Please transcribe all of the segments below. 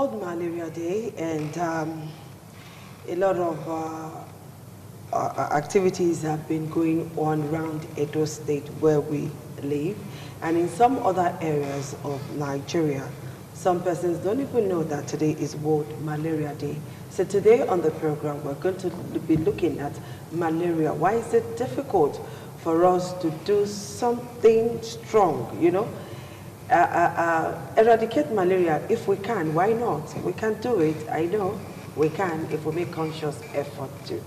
World Malaria Day, and a lot of activities have been going on around Edo State where we live, and in some other areas of Nigeria. Some persons don't even know that today is World Malaria Day. So today on the program, we're going to be looking at malaria. Why is it difficult for us to do something strong, you know? Eradicate malaria if we can. Why not? We can do it. I know we can if we make conscious effort to.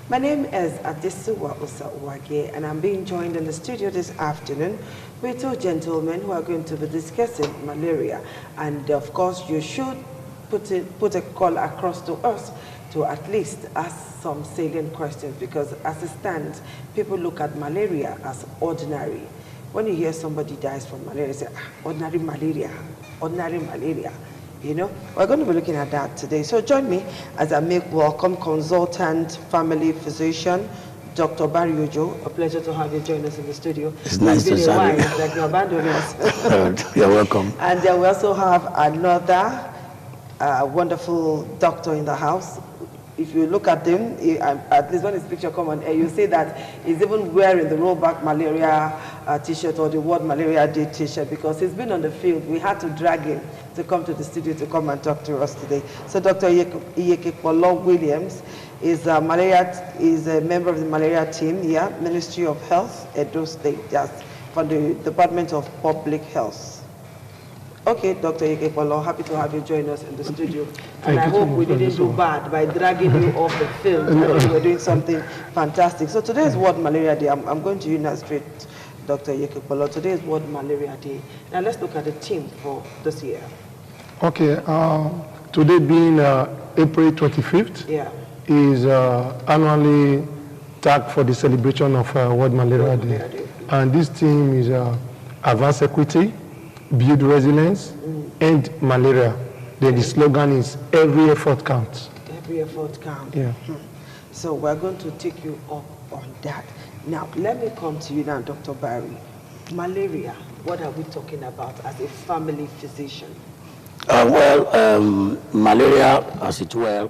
My name is Adisuwa Osawage, and I'm being joined in the studio this afternoon with two gentlemen who are going to be discussing malaria. And of course, you should put a call across to us to at least ask some salient questions, because as it stands, people look at malaria as ordinary. When you hear somebody dies from malaria, you say, ordinary malaria, ordinary malaria. You know, we're going to be looking at that today. So join me as I make welcome consultant family physician, Dr. Barry Ojo. A pleasure to have you join us in the studio. It's nice to see you. Like you abandoned us. You're welcome. And then we also have another wonderful doctor in the house. If you look at him, at least when his picture comes on air, you see that he's even wearing the rollback malaria t-shirt or the World Malaria Day t-shirt, because he's been on the field. We had to drag him to come to the studio to come and talk to us today. So Dr. Iyekekpolo Williams is a member of the malaria team here, Ministry of Health, Edo State, just from the Department of Public Health. Okay, Dr. Iyekekpolo, happy to have you join us in the studio. And I hope we didn't do bad by dragging you off the field. We're doing something fantastic. So today is World Malaria Day. I'm going to you now straight, Dr. Iyekekpolo. Today is World Malaria Day. Now let's look at the theme for this year. Okay, today being April 25th, is annually tagged for the celebration of World Malaria Day. And this theme is advance equity, build resilience, end malaria. Then the slogan is every effort counts. Every effort counts. Yeah. So we're going to take you up on that. Now, let me come to you now, Dr. Barry. Malaria, what are we talking about as a family physician? Malaria, as it were,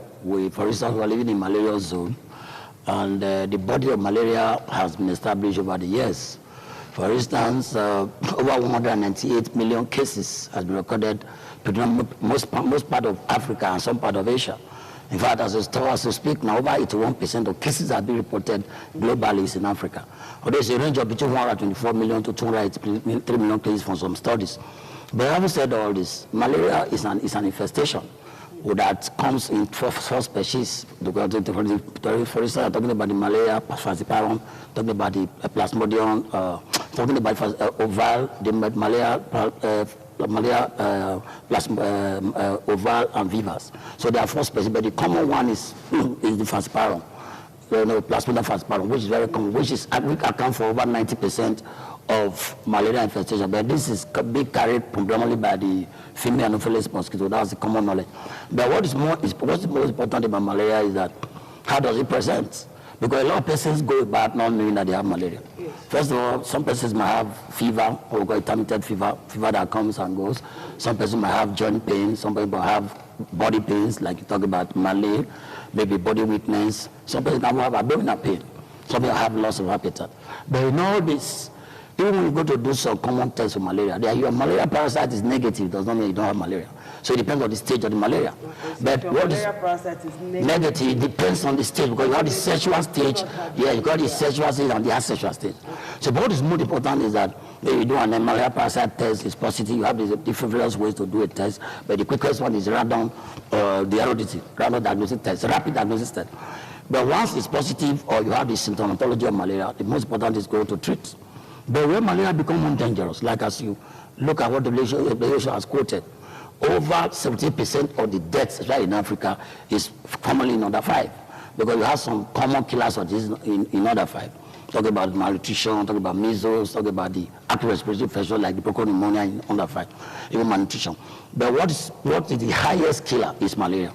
for instance, we're living in malaria zone, and the body of malaria has been established over the years. For instance, over 198 million cases has been recorded in most part of Africa and some part of Asia. In fact, as we speak now, over 81% of cases have been reported globally in Africa. Although there's a range of between 124 million to 283 million cases from some studies. But having said all this, malaria is an infestation that comes in four species. For instance, I'm talking about the malaria falciparum, talking about the plasmodium, talking about oval, the malaria oval and vivus. So there are four species, but the common one is the falciparum, plasmodium falciparum, which is very common, which accounts for over 90% of malaria infestation. But this is being carried predominantly by the female Anopheles mosquito. That's the common knowledge. But what's most important about malaria is that how does it present? Because a lot of persons go about not knowing that they have malaria. Yes. First of all, some persons might have fever, or intermittent fever that comes and goes. Some persons might have joint pain. Some people have body pains, like you talk about malaria, maybe body weakness. Some persons have abdominal pain. Some people have loss of appetite. But in all this, even when you go to do some common tests for malaria, your malaria parasite is negative, does not mean you don't have malaria. So it depends on the stage of the malaria. Okay, so but what malaria parasite is negative? It depends on the stage, because you have the sexual stage, you got the sexual stage and the asexual stage. So what is more important is that when you do an malaria parasite test, it's positive. You have these different various ways to do a test, but the quickest one is random, the random diagnostic test, rapid diagnosis test. But once it's positive or you have the symptomatology of malaria, the most important is going to treat. But when malaria becomes more dangerous, like as you look at what the WHO has quoted, over 70% of the deaths right in Africa is commonly in under 5, because you have some common killers of this in under 5. Talk about malnutrition, talk about measles, talk about the active respiratory infection like the bronchopneumonia in under 5, even malnutrition. But what is the highest killer is malaria.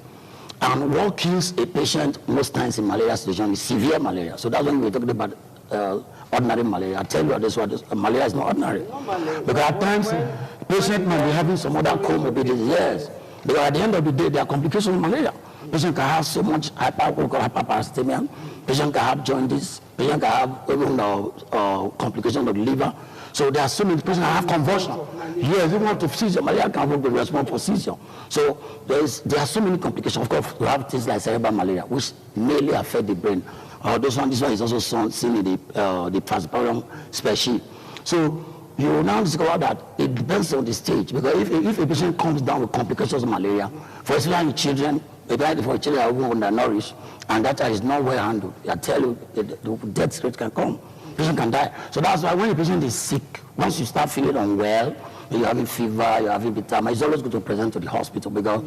And what kills a patient most times in malaria situation is severe malaria. So that's when we're talking about ordinary malaria. I tell you this, malaria is not ordinary. Because at times, patient might be having some other comorbidities, yes. Because at the end of the day, there are complications with malaria. Patient can have so much hyperparasitemia. Patient can have jaundice. Patient can have even complications of the liver. So there are so many patients that have convulsion. Yes, they want to seizure. Malaria can be responsible for seizure. So there are so many complications. Of course, we have things like cerebral malaria, which mainly affect the brain. This one is also seen in the Plasmodium species. So you will now discover that it depends on the stage. Because if a patient comes down with complications of malaria, for especially in children, for children who are undernourished, and that is not well handled, I tell you, the death rate can come. Patient can die. So that's why when a patient is sick, once you start feeling unwell, you're having fever, you're having bitter, it's always good to present to the hospital because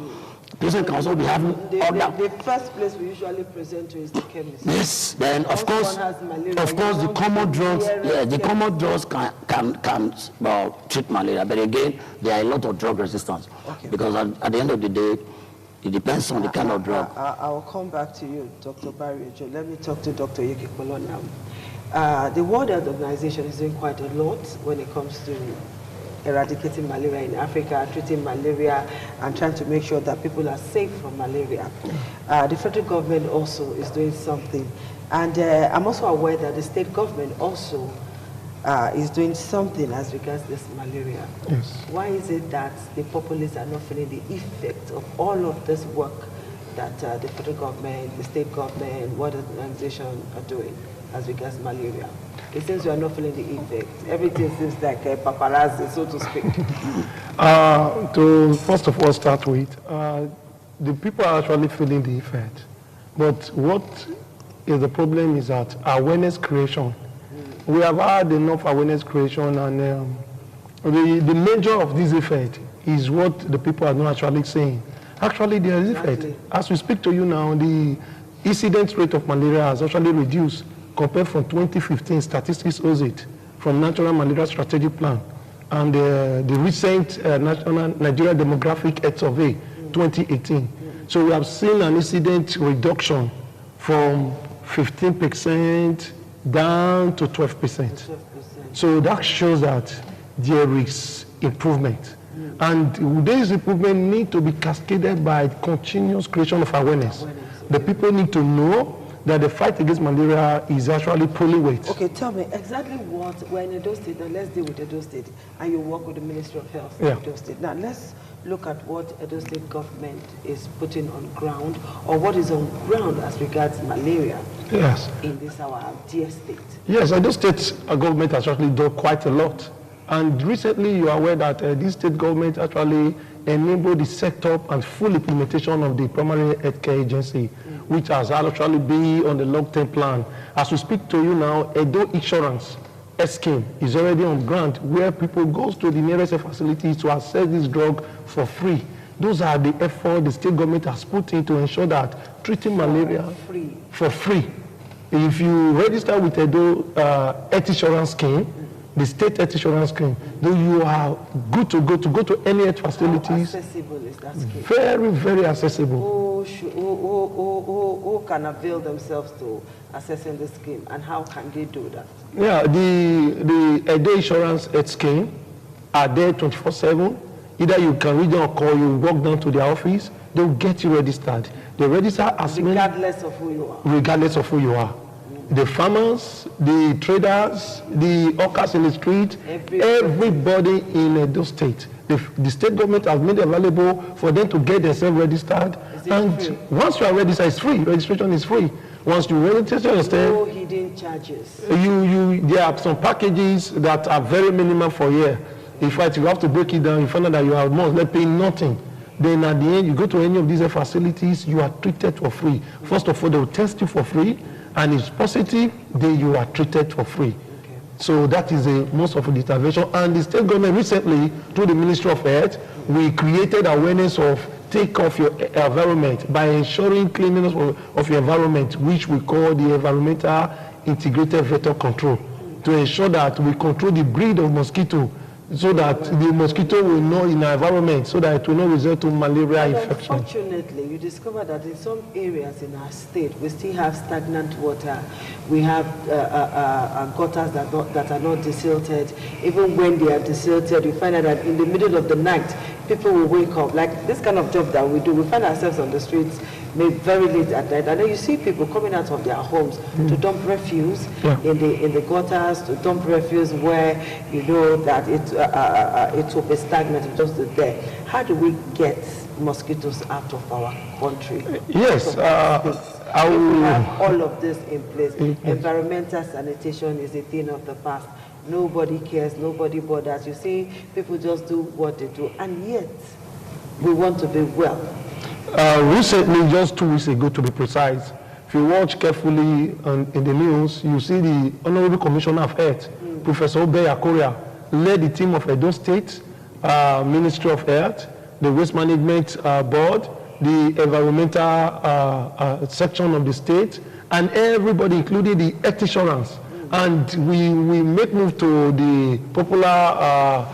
patient can also be having the first place we usually present to is the chemist. Yes, then of course the common drugs, the common drugs can treat malaria, but again there are a lot of drug resistance because at the end of the day, it depends on the kind of drug. I will come back to you, Dr. Barry. Let me talk to Dr. Yekikolo now. The World Health Organization is doing quite a lot when it comes to eradicating malaria in Africa, treating malaria, and trying to make sure that people are safe from malaria. The federal government also is doing something. And I'm also aware that the state government also is doing something as regards this malaria. Yes. Why is it that the populace are not feeling the effect of all of this work that the federal government, the state government, World Health Organization are doing as regards malaria? It seems we are not feeling the effect. Everything seems like paparazzi, so to speak. To first of all start with, the people are actually feeling the effect. But what is the problem is that awareness creation. We have had enough awareness creation, and the measure of this effect is what the people are not actually saying. Actually, there is effect. As we speak to you now, the incidence rate of malaria has actually reduced compared from 2015 statistics owes it from National Malaria Strategic Plan and the recent National Nigeria Demographic Health Survey 2018. So we have seen an incident reduction from 15% down to 12%. So that shows that there is improvement. And this improvement needs to be cascaded by continuous creation of awareness. The people need to know that the fight against malaria is actually pulling weight. Okay, tell me exactly what, we're in Edo State, and let's deal with Edo State, and you work with the Ministry of Health in Edo State. Now, let's look at what Edo State government is putting on ground, or what is on ground as regards malaria in this our dear state. Yes, Edo State government has actually done quite a lot. And recently, you are aware that this state government actually enabled the setup and full implementation of the primary healthcare agency, which has actually been on the long-term plan. As we speak to you now, Edo Insurance scheme is already on ground where people go to the nearest facilities to access this drug for free. Those are the efforts the state government has put in to ensure that treating malaria for free. If you register with Edo Health Insurance scheme, the state health insurance scheme, then you are good to go to any health facilities. How accessible is that scheme? Very, very accessible. Who can avail themselves to accessing the scheme, and how can they do that? Yeah, the Edo Insurance Health Scheme are there 24/7. Either you can read them or call, you walk down to their office, they'll get you registered. They register as regardless of who you are. Regardless of who you are. The farmers, the traders, the hawkers in the street, everybody in Edo State. The state government has made it available for them to get themselves registered. And free? Once you are registered, it's free. Registration is free. Once you register yourself, no hidden charges. There are some packages that are very minimal for a year. In fact, you have to break it down. You find out that you are more or less paying nothing. Then at the end, you go to any of these facilities, you are treated for free. First of all, they will test you for free. And if it's positive, then you are treated for free. Okay. So that is most of the intervention. And the state government recently, through the Ministry of Health, we created awareness of take off your environment by ensuring cleanliness of your environment, which we call the environmental integrated vector control, to ensure that we control the breed of mosquito, so that the mosquito will know in our environment, so that it will not result to malaria infection. Unfortunately, you discover that in some areas in our state, we still have stagnant water. We have gutters that are not desilted. Even when they are desilted, you find out that in the middle of the night, people will wake up. Like this kind of job that we do, we find ourselves on the streets maybe very late at night, and then you see people coming out of their homes to dump refuse in the gutters, to dump refuse where you know that it will be stagnant just there. How do we get mosquitoes out of our country? Yes, I will have all of this in place. Environmental sanitation is a thing of the past. Nobody cares, nobody bothers. You see, people just do what they do, and yet we want to be well. Recently, just 2 weeks ago to be precise, if you watch carefully in the news, you see the Honorable Commissioner of Health, Professor Obeya Korea, led the team of Edo State, Ministry of Health, the Waste Management Board, the environmental section of the state, and everybody, including the health insurance. And we make move to the popular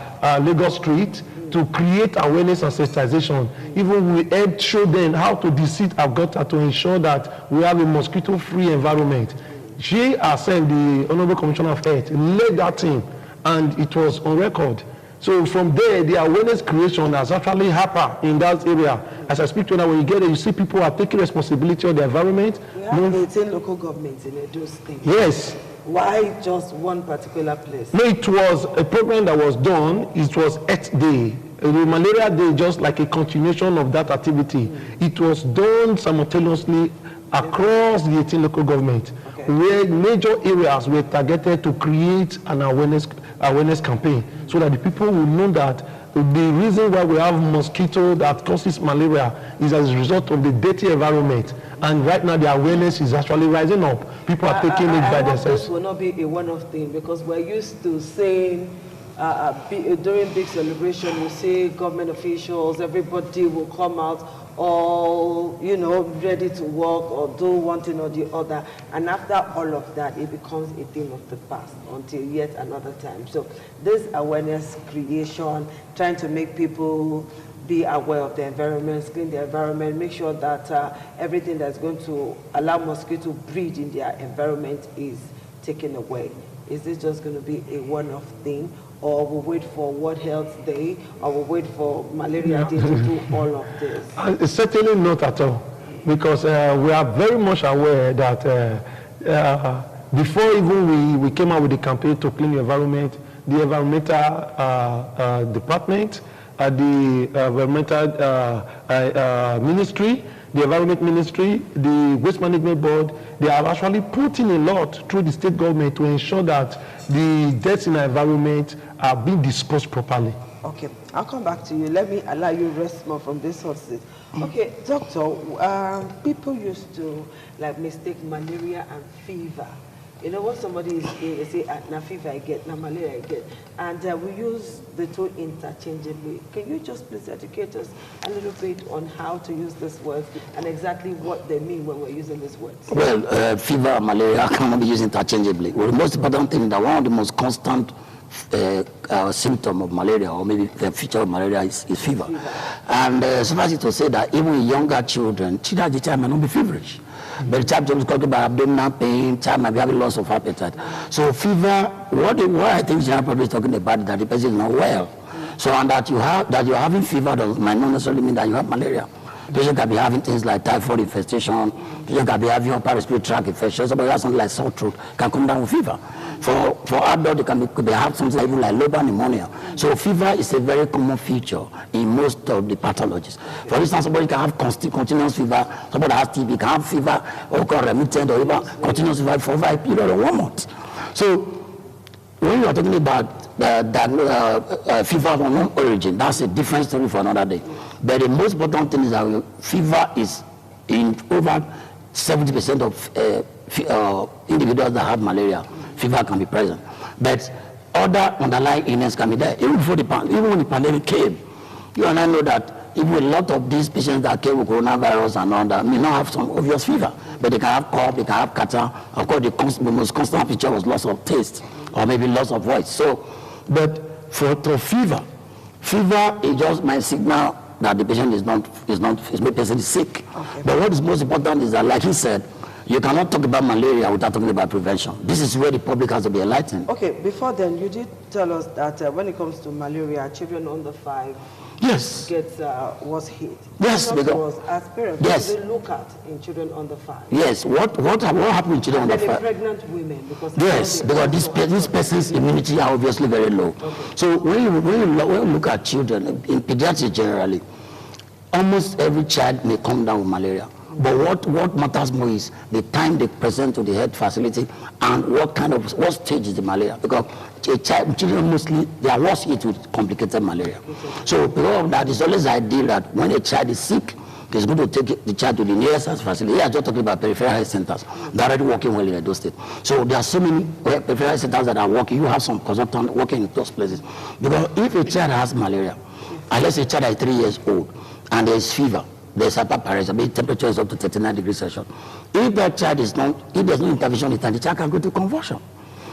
Lagos Street to create awareness and sensitization. Even we help show them how to deseed our gutter to ensure that we have a mosquito-free environment. She herself, the Honorable Commissioner of Health, led that team, and it was on record. So from there, the awareness creation has actually happened in that area. As I speak to you now, when you get there, you see people are taking responsibility of the environment. We have 18 local governments in Edo State. Yes. Why just one particular place? No, it was a program that was done. It was Earth Day. The Malaria Day, just like a continuation of that activity. It was done simultaneously across the 18 local governments, where major areas were targeted to create an awareness campaign, so that the people will know that the reason why we have mosquito that causes malaria is as a result of the dirty environment. And right now the awareness is actually rising up. People are taking it by themselves. This will not be a one-off thing, because we're used to saying during big celebration, you see government officials, everybody will come out all, you know, ready to work or do one thing or the other. And after all of that, it becomes a thing of the past until yet another time. So this awareness creation, trying to make people be aware of the environment, clean the environment, make sure that everything that's going to allow mosquitoes to breed in their environment is taken away. Is this just going to be a one-off thing, or we'll wait for World Health Day, or we'll wait for Malaria Day to do all of this? It's certainly not at all, because we are very much aware that before even we came out with the campaign to clean the environment, the environmental department, the environmental ministry, the environment ministry, the waste management board, they are actually putting a lot through the state government to ensure that the deaths in the environment are being disposed properly. Okay, I'll come back to you. Let me allow you rest more from this hot seat. Okay, doctor, people used to like mistake malaria and fever. You know, what somebody is saying, they say, na fever I get, na malaria I get. And we use the two interchangeably. Can you just please educate us a little bit on how to use these words and exactly what they mean when we're using these words? Well, fever and malaria cannot be used interchangeably. Well, the most important thing, that one of the most constant symptom of malaria, or maybe the feature of malaria, is fever. And suffice it to say that even younger children at the time might not be feverish. But the child is talking about abdominal pain, child might be having loss of appetite. So fever, what I think General Public is talking about is that the person is not well. So and that you're having fever might not necessarily mean that you have malaria. Patient can be having things like typhoid infestation, patient can be having upper respiratory tract infection, somebody has something like sore throat, can come down with fever. For adults, they could have something even like lobar pneumonia. So fever is a very common feature in most of the pathologies. For instance, somebody can have continuous fever, somebody has TB can have fever, or remittent, or even continuous fever for over a period of 1 month. So when you are talking about fever of unknown origin, that's a different story for another day. But the most important thing is that fever is in over 70% of individuals that have malaria. Fever can be present, but other underlying illness can be there. Even when the pandemic came, you and I know that even a lot of these patients that came with coronavirus and all that may not have some obvious fever, but they can have cough, they can have catarrh. Of course, the most constant feature was loss of taste or maybe loss of voice. So, but for fever is just my signal that the patient the patient is sick. Okay. But what is most important is that, like he said, you cannot talk about malaria without talking about prevention. This is where the public has to be enlightened. Okay, before then, you did tell us that when it comes to malaria, children under 5 Yes. Was hit. Yes, because as parents, yes. What do we look at in children under 5? Yes, what happened in children under 5? Pregnant women, because yes, because this person's immunity are obviously very low. Okay. So when you look at children in pediatrics generally, almost every child may come down with malaria. But what matters more is the time they present to the health facility and what stage is the malaria. Because children mostly, they are worse hit with complicated malaria. So because of that, it's always ideal that when a child is sick, it's going to take the child to the nearest health facility. Here I'm just talking about peripheral health centers. They're already working well in Edo State. So there are so many peripheral health centers that are working. You have some consultants working in those places. Because if a child has malaria, unless a child is 3 years old and there is fever, there's hyperparesthesia, the temperature is up to 39 degrees Celsius. If that child is not, if there's no intervention in time, the child can go to convulsion,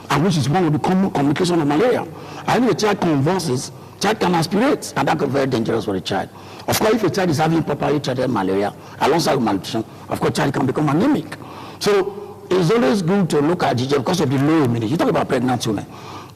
and which is one of the common complications of malaria. And if a child convulses, child can aspirate, and that can be very dangerous for the child. Of course, if a child is having properly treated malaria alongside with malnutrition, of course, child can become anemic. So it's always good to look at GJ because of the low immunity. You talk about pregnant women.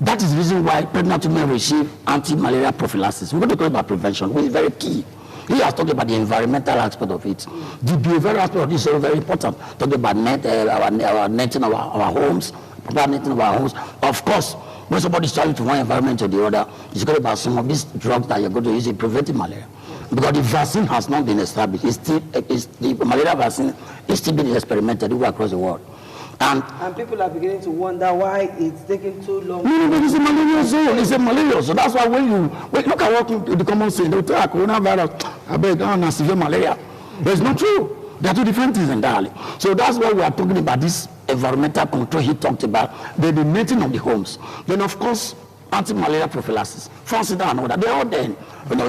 That is the reason why pregnant women receive anti-malaria prophylaxis. We're going to talk about prevention, which is very key. He has talked about the environmental aspect of it. The behavioral aspect of this is very important. Talking about our netting our homes, proper netting of our homes. Of course, when somebody is trying to one environment to the other, it's talking about some of these drugs that you're going to use in preventing malaria. Because the vaccine has not been established. The malaria vaccine is still being experimented across the world. And people are beginning to wonder why it's taking too long. No, it's a malaria zone. It's a malaria zone. That's why when you look at what the common saying, they'll tell coronavirus, I bet on severe malaria. But it's not true. There are two different things entirely. So that's why we are talking about this environmental control he talked about, the netting of the homes. Then, of course, anti-malaria prophylaxis, Fansidar and all that, they're all there, in the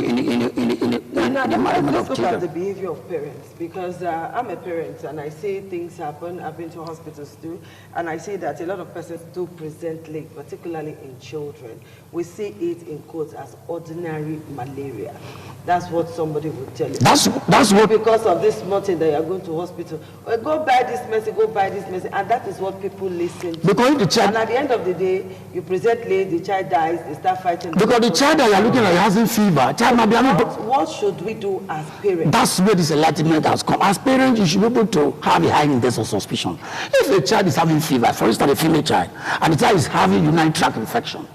environment of children. Let's look at the behavior of parents, because I'm a parent and I see things happen. I've been to hospitals too, and I see that a lot of persons do present late, particularly in children. We see it in quotes as ordinary malaria. That's what somebody would tell you. That's what, because of this small thing that you're going to hospital. Well, go buy this medicine, go buy this medicine, and that is what people listen to. Because the child, and at the end of the day, you present late, the child dies, they start fighting. Because the child that you're looking at has a fever. Child might be what should we do as parents? That's where this enlightenment has come. As parents, you should be able to have a high index of suspicion. If a child is having fever, for instance, a female child, and the child is having urinary tract infection,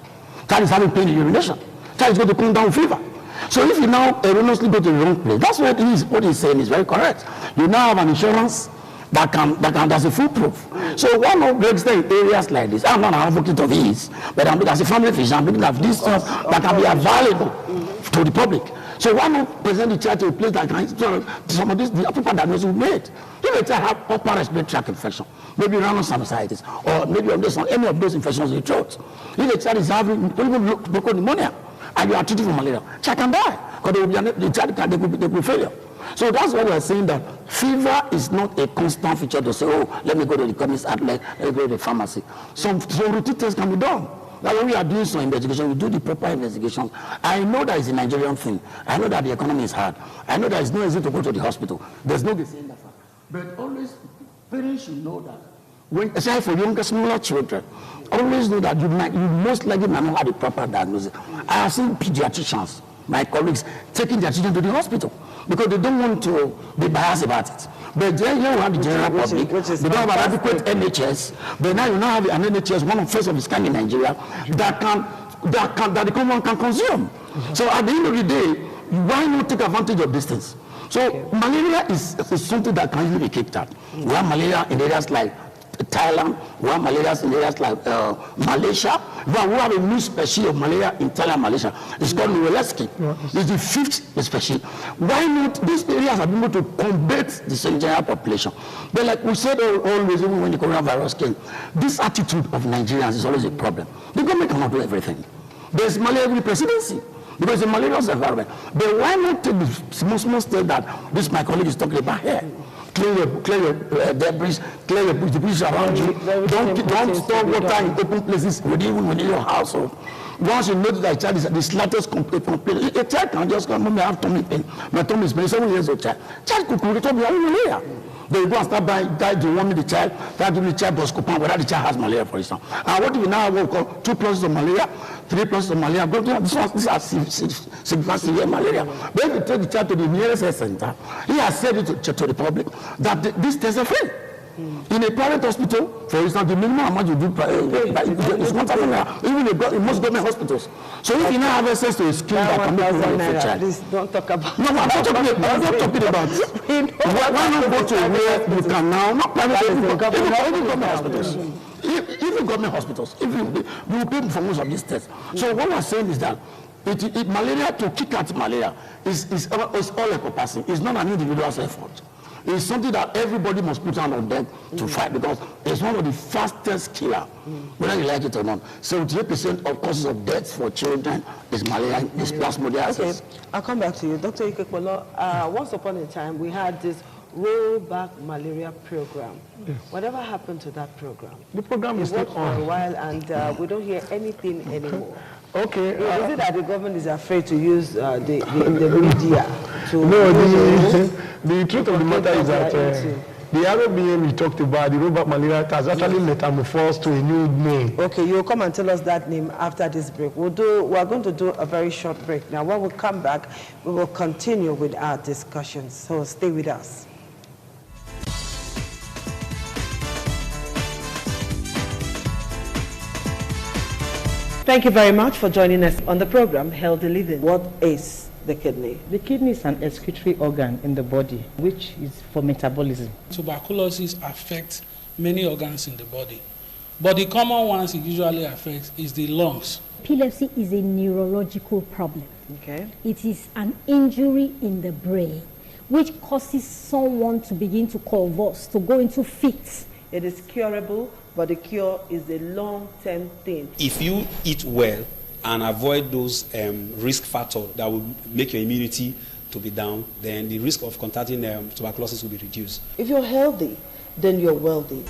child is having pain in urination, child is going to come down with fever. So if you now erroneously go to the wrong place, that's what he's saying is very correct. You now have an insurance that's a foolproof. So one of the extent areas like this, I'm not an advocate of his, but as a family physician, I'm looking at these stuff that can be available to the public. So why not present the child to a place that can some of these the people that knows who made. If a child have upper respiratory tract infection, maybe rhinosinusitis, or maybe on any of those infections in the throat. If a child is having local pneumonia and you are treating for malaria, child can die because the child they will failure. So that's why we're saying that fever is not a constant feature to say, oh, let me go to the chemist outlet, let me go to the pharmacy. Some routine tests can be done. Like when we are doing some investigation, we do the proper investigation. I know that it's a Nigerian thing. I know that the economy is hard. I know that it's not easy to go to the hospital. There's no getting in that fact. But always, parents should know that. When, especially for younger, smaller children, always know that you most likely might not have the proper diagnosis. I have seen pediatricians, my colleagues, taking their children to the hospital because they don't want to be biased about it. But then you have the general public, they don't have an adequate NHS, but now you now have an NHS, one of first of its kind in Nigeria, that the common can consume. So at the end of the day, why not take advantage of these things? So malaria is something that can easily be kicked out. We have malaria in areas like Thailand, we have malaria in areas like Malaysia. We have a new species of malaria in Thailand, Malaysia. It's called Nuwelesky. It's the 5th species. Why not? These areas are able to combat the general population. But like we said always, even when the coronavirus came, this attitude of Nigerians is always a problem. The government cannot do everything. There's malaria every presidency because it's a malarious environment. But why not take the small step that this my colleague is talking about here? Clear your debris, clear your debris around you. Don't store water in open places within your household. Once you notice that a child is the slightest complaint, a child can just come, Mommy, I have tummy pain. My tummy is pain. 7 years old child. Child could return to malaria. They go and start buying, to warn the child, start giving the child Boscopan whether the child has malaria, for example. And what do we now have what we call 2 processes of malaria? 3 plus of malaria. These are severe malaria. But if you take the child to the nearest health center, he has said it to the public that these tests are free. In a private hospital, for instance, the minimum amount you do is $1,000, even in most government hospitals. So if you now have access to a scheme that can make for child. Please don't talk about. No, I'm not talking about. Why not go to where you can now, not private hospitals, even government hospitals, if you pay for most of these tests. So what we're saying is that malaria, to kick out malaria is all encompassing. It's not an individual's effort. It's something that everybody must put on deck to fight, because it's one of the fastest killer, whether you like it or not. 78% of causes of death for children is malaria, is plasmodiasis. Okay, I'll come back to you. Dr. Ikekpolo, once upon a time, we had this rollback malaria program. Yes. Whatever happened to that program? The program is still on for a while, and we don't hear anything anymore. Okay. Is it that the government is afraid to use the media to... No, the truth of the matter is that the ROBM we talked about, the rollback malaria, has actually metamorphosed to a new name. Okay, you'll come and tell us that name after this break. We're going to do a very short break. Now, when we come back, we will continue with our discussions. So stay with us. Thank you very much for joining us on the program, Healthy Living. What is the kidney? The kidney is an excretory organ in the body, which is for metabolism. Tuberculosis affects many organs in the body, but the common ones it usually affects is the lungs. Epilepsy is a neurological problem. Okay. It is an injury in the brain, which causes someone to begin to convulse, to go into fits. It is curable, but the cure is a long-term thing. If you eat well and avoid those risk factors that will make your immunity to be down, then the risk of contracting tuberculosis will be reduced. If you're healthy, then you're wealthy.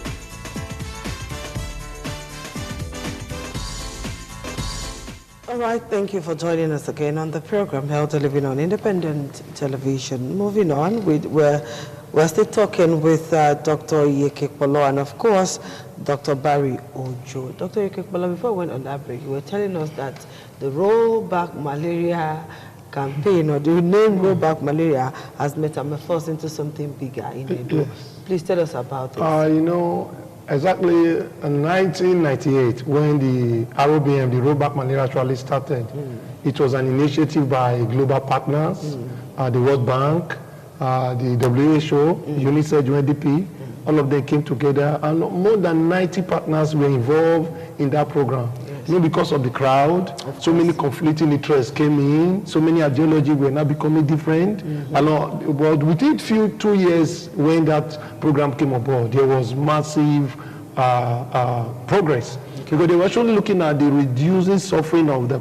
All right, thank you for joining us again on the program, Healthy Living on Independent Television. Moving on, we're still talking with Dr. Ikekpolo and, of course, Dr. Barry Ojo. Dr. Ikekpolo, before we went on that break, you were telling us that the rollback malaria campaign, or the name rollback malaria, has metamorphosed into something bigger in Edo. Please tell us about it. You know, exactly in 1998, when the ROBM, the rollback malaria, actually started, it was an initiative by global partners, the World Bank, the WHO, UNICEF, UNDP, all of them came together, and more than 90 partners were involved in that program. Yes. You know, because of the crowd, so many conflicting interests came in, so many ideologies were now becoming different. But within 2 years when that program came aboard, there was massive progress. Because they were actually looking at the reducing suffering of the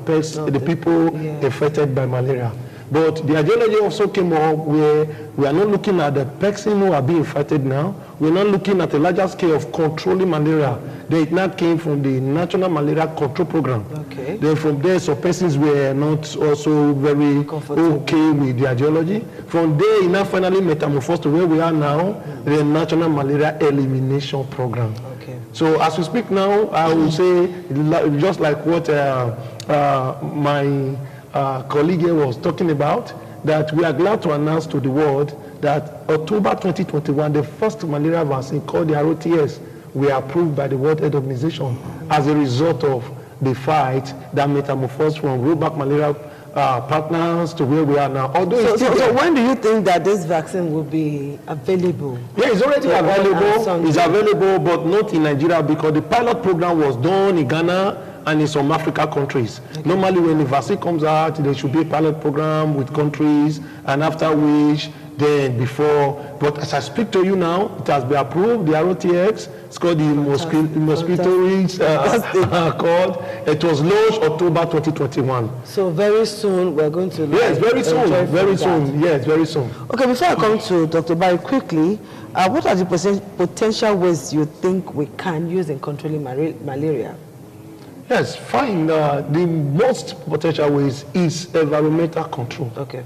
people affected by malaria. But the ideology also came up where we are not looking at the person who are being infected now. We're not looking at a larger scale of controlling malaria. Then it now came from the National Malaria Control Program. Okay. Then from there, some persons were not also very okay with the ideology. From there, it now finally metamorphosed to where we are now, the National Malaria Elimination Program. Okay. So as we speak now, I will say, just like what my colleague here was talking about, that we are glad to announce to the world that October 2021, the first malaria vaccine called the ROTS were approved by the World Health Organization as a result of the fight that metamorphosed from rollback malaria partners to where we are now. Although so when do you think that this vaccine will be available? Yeah, it's already available. It's available, but not in Nigeria, because the pilot program was done in Ghana and in some African countries. Okay. Normally when the vaccine comes out, there should be a pilot program with countries, and after which, then before, but as I speak to you now, it has been approved, the ROTX, it's called the mosquito reach called. It was launched October 2021. So very soon we're going to... Yes, very soon, very soon, yes, very soon. Okay, before I come to Dr. Barry quickly, what are the potential ways you think we can use in controlling malaria? Yes, fine. The most potential ways is environmental control. Okay.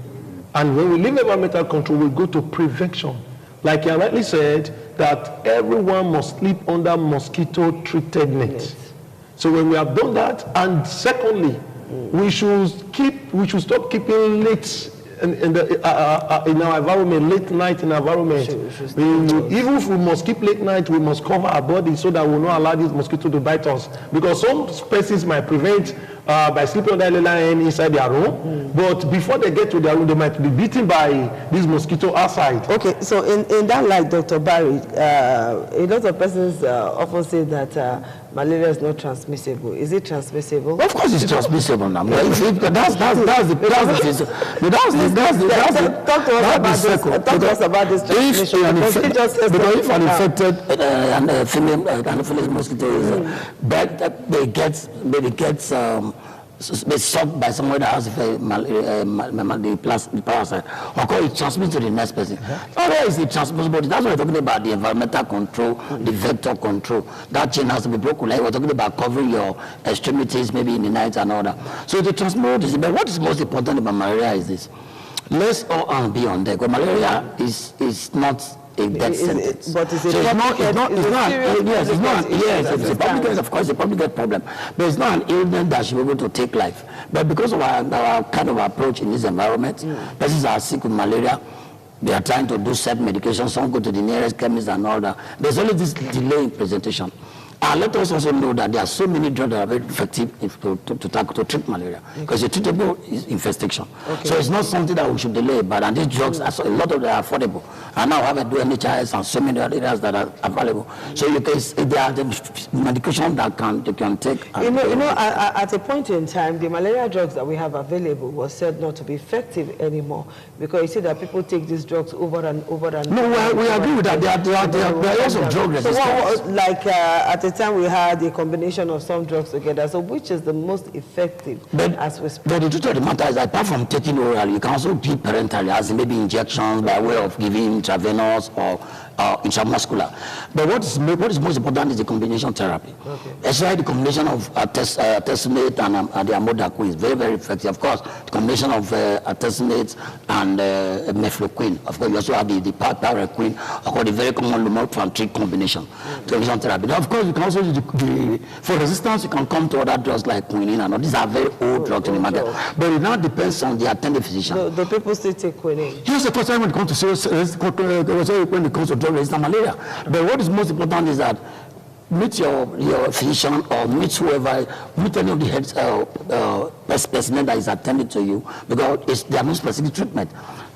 And when we leave environmental control, we go to prevention. Like I rightly said, that everyone must sleep under mosquito-treated nets. So when we have done that, and secondly, we should stop keeping late in our environment, late night in our environment. Even if we must keep late night, we must cover our body so that we will not allow these mosquitoes to bite us. Because some species might prevent by sleeping under line inside their room, but before they get to their room, they might be bitten by this mosquito outside. Okay, so in that light, Dr. Barry, a lot of persons often say that malaria is not transmissible. Is it transmissible? Of course, it's transmissible now. Talk to us about this transmission. Because if an infected anopheles mosquito is bad, they get sucked by someone that has the parasite, or call it transmit to the next person. Malaria is the transmissible. That's what we're talking about, the environmental control, the vector control. That chain has to be broken. Like we're talking about covering your extremities, maybe in the night and all that. So the transmissible disease. But what is most important about malaria is this: let's all be on deck. Well, malaria is not a death sentence. But it's a public health problem, but it's not an illness that should be able to take life. But because of our kind of approach in this environment, persons are sick with malaria, they are trying to do self-medication, some go to the nearest chemist and all that. There's only this delay in presentation. And let us also know that there are so many drugs that are very effective to treat malaria, because it's a treatable infestation. So it's not something that we should delay about, and these drugs, a lot of them are affordable. And now we have a do NHIS and so many other areas that are available. So you can, there are the medication that they can take. At a point in time, the malaria drugs that we have available was said not to be effective anymore, because you see that people take these drugs over and over and over. No, we agree with that. There are lots of drug resistance. So at the time we had a combination of some drugs together. So which is the most effective as we speak? But the truth of the matter is that apart from taking oral, you can also give parentally, as in maybe injections by way of giving intravenous or intramuscular. But what is most important is the combination therapy. Especially the combination of artesunate and the amodacquine is very, very effective. Of course, the combination of artesunate and mefloquine. Of course, you also have the paraquine, or the very common lumefantrine combination therapy. Now, of course, you can also use for resistance, you can come to other drugs like quinine, and all these are very old drugs in the market. But it now depends on the attending physician. The people still take quinine. Here's the first time when it comes to drug-resistant malaria. But what is most important is that meet your physician or meet whoever, meet any of the health personnel that is attending to you, because there are no specific treatment.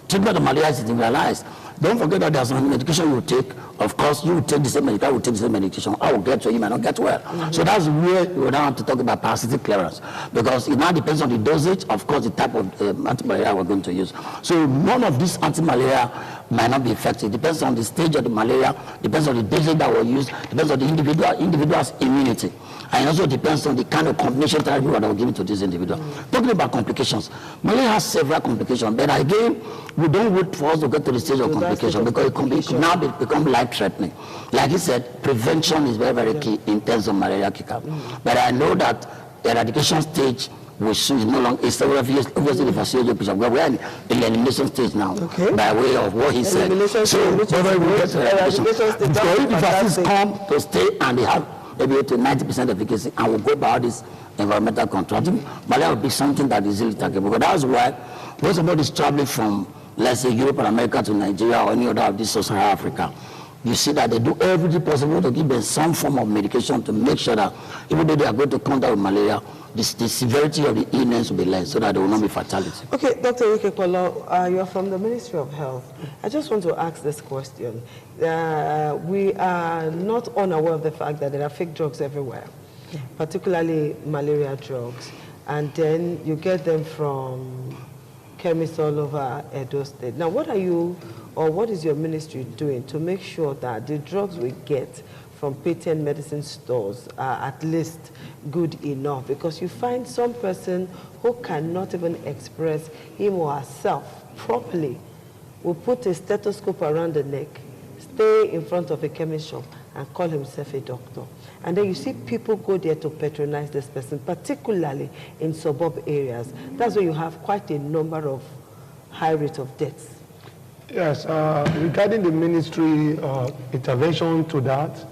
Treatment of malaria is individualized. Don't forget that there's some medication you take. Of course, you will take the same medication, I will take the same medication. I will get to you, may not get well. So that's where we don't have to talk about parasitic clearance, because it now depends on the dosage, of course, the type of anti-malaria we're going to use. So none of this anti-malaria might not be effective. It depends on the stage of the malaria, depends on the dosage that we use, depends on the individual's immunity. And it also depends on the kind of combination therapy that we're giving to this individual. Talking about complications, malaria has several complications, but again, we don't wait for us to get to the stage of complication, because it can now become life-threatening. Like he said, prevention is very, very key in terms of malaria kick-up. But I know that the eradication stage which is no longer, it's obviously the facility of we're in the elimination stage now, by way of what he said. So, whether we get to eradication, because if the vaccines come to stay and they have maybe to 90% efficacy, and we'll go about this environmental control, I think malaria will be something that is easily tackable. Because that's why when somebody is traveling from, let's say, Europe and America to Nigeria or any other of this sub-Saharan Africa, you see that they do everything possible to give them some form of medication to make sure that even though they are going to contact with malaria, the severity of the illness will be less, so that there will not be fatality. Okay, Dr. Ikekolo, you are from the Ministry of Health. I just want to ask this question. We are not unaware of the fact that there are fake drugs everywhere, particularly malaria drugs, and then you get them from chemists all over Edo State. Now, what are you, or what is your ministry doing to make sure that the drugs we get from patent medicine stores are at least good enough? Because you find some person who cannot even express him or herself properly will put a stethoscope around the neck, stay in front of a chemist shop, and call himself a doctor. And then you see people go there to patronize this person, particularly in suburb areas. That's where you have quite a number of high rate of deaths. Yes, regarding the ministry intervention to that,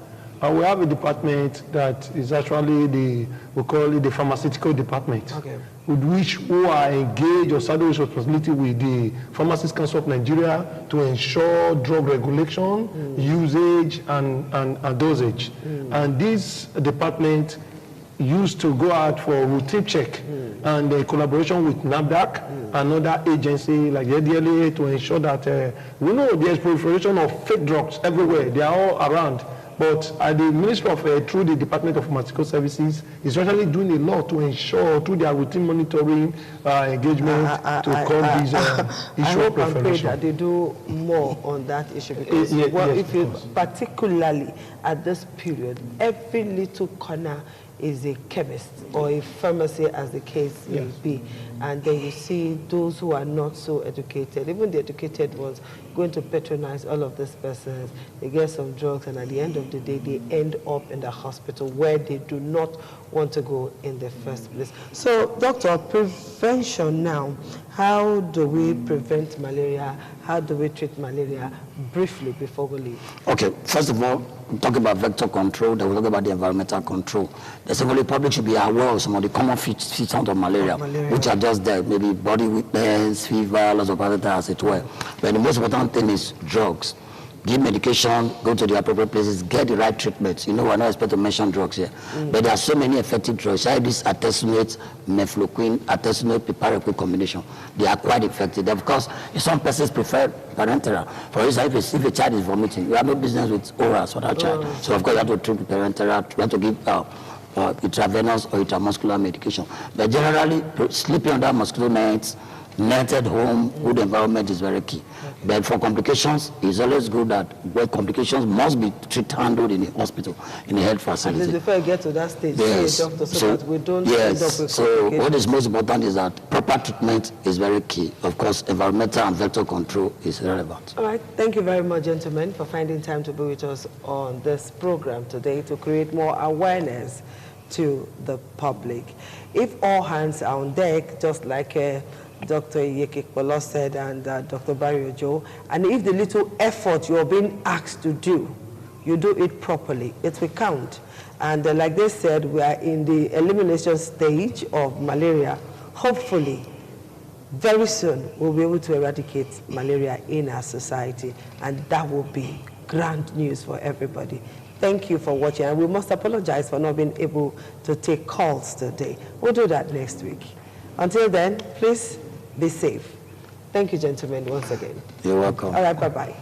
we have a department that is actually we call it the pharmaceutical department, okay, with which who are engaged or saddled with responsibility with the Pharmacists Council of Nigeria to ensure drug regulation, usage, and dosage. And this department used to go out for routine check and collaboration with NAFDAC, another agency like the DLA, to ensure that we know there's proliferation of fake drugs everywhere. They are all around. But the Ministry of, through the Department of Pharmaceutical Services, is actually doing a lot to ensure, through their routine monitoring engagement, to curb these issues of proliferation. That they do more on that issue, because particularly at this period, every little corner is a chemist or a pharmacy, as the case may be. And then you see those who are not so educated, even the educated ones, going to patronize all of these persons. They get some drugs, and at the end of the day, they end up in the hospital where they do not want to go in the first place. So, Doctor, prevention now. How do we prevent malaria? How do we treat malaria? Briefly, before we leave. Okay, first of all, we talk about vector control, then we talk about the environmental control. The secondly, the public should be aware of some of the common features of malaria, which are just there, maybe body weakness, fever, lots of other things, as it were. But the most important thing is drugs. Give medication, go to the appropriate places, get the right treatments. You know, we're not expected to mention drugs here. But there are so many effective drugs. I have this artesunate, mefloquine, artesunate, piperacillin combination. They are quite effective. Of course, some persons prefer parenteral. For example, if a child is vomiting, you have no business with orals for that child. So, of course, you have to treat with parenteral. You have to give intravenous or intramuscular medication. But generally, sleeping under mosquito nets, netted home, good environment is very key. But for complications, it's always good that complications must be handled in the hospital, in the health facility. At least before I get to that stage, yes. Doctor, so that we don't end up with complications. So what is most important is that proper treatment is very key. Of course, environmental and vector control is relevant. All right. Thank you very much, gentlemen, for finding time to be with us on this program today to create more awareness to the public. If all hands are on deck, just like Dr. Yekikbolo said and Dr. Barry Ojo, and if the little effort you're being asked to do, you do it properly, it will count. And like they said, we are in the elimination stage of malaria. Hopefully, very soon, we'll be able to eradicate malaria in our society, and that will be grand news for everybody. Thank you for watching, and we must apologize for not being able to take calls today. We'll do that next week. Until then, please be safe. Thank you, gentlemen, once again. You're welcome. All right, bye-bye.